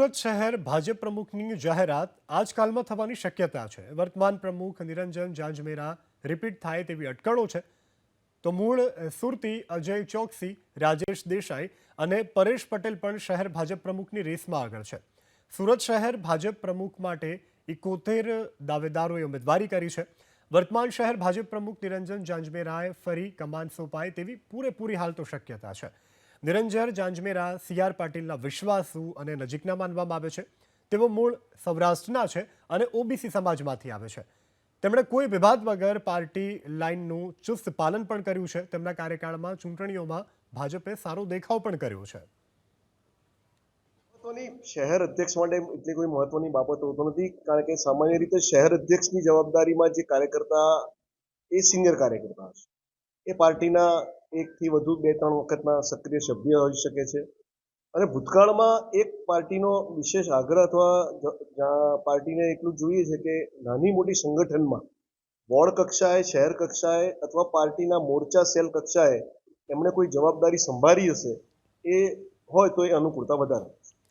સુરત શહેર ભાજપ પ્રમુખની જાહેરાત આજકાલમાં થવાની શક્યતા છે। વર્તમાન પ્રમુખ નિરંજન જાંજમેરા રિપીટ થાય તેવી અટકળો છે। તો મૂળ સુરતી અજય ચોકસી, રાજેશ દેસાઈ અને પરેશ પટેલ પણ શહેર ભાજપ પ્રમુખની રેસમાં આગળ છે। સુરત શહેર ભાજપ પ્રમુખ માટે 71 દાવેદારોએ ઉમેદવારી કરી છે। વર્તમાન શહેર ભાજપ પ્રમુખ નિરંજન જાંજમેરાએ ફરી કમાન સોંપાય તેવી પૂરેપૂરી હાલ તો શક્યતા છે। નિરંજન જાંજમેરા સી.આર. પાટીલના વિશ્વાસુ અને નજીકના માનવામાં આવે છે। તેઓ મૂળ સૌરાષ્ટ્રના છે અને ઓબીસી સમાજમાંથી આવે છે। તેમણે કોઈ વિવાદ વગર પાર્ટી લાઇનનું ચુસ્ત પાલન પણ કર્યું છે। તેમના કાર્યકાળમાં ચૂંટણીઓમાં ભાજપે સારો દેખાવ પણ કર્યો છે। શહેર અધ્યક્ષ માટે એટલી કોઈ મહત્વની બાબત હોતો નથી, કારણ કે સામાન્ય રીતે શહેર અધ્યક્ષની જવાબદારીમાં જે કાર્યકર્તા એ સિનિયર કાર્યકર્તા હશે, એ પાર્ટીના એકથી વધુ 2-3 વખતના સક્રિય સભ્ય હોઈ શકે છે। અને ભૂતકાળમાં એક પાર્ટીનો વિશેષ આગ્રહ અથવા પાર્ટીને એટલું જોઈએ છે કે નાની મોટી સંગઠનમાં વોર્ડ કક્ષાએ, શહેર કક્ષાએ અથવા પાર્ટીના મોરચા સેલ કક્ષાએ એમણે કોઈ જવાબદારી સંભાળી હશે, એ હોય તો એ અનુકૂળતા વધારે।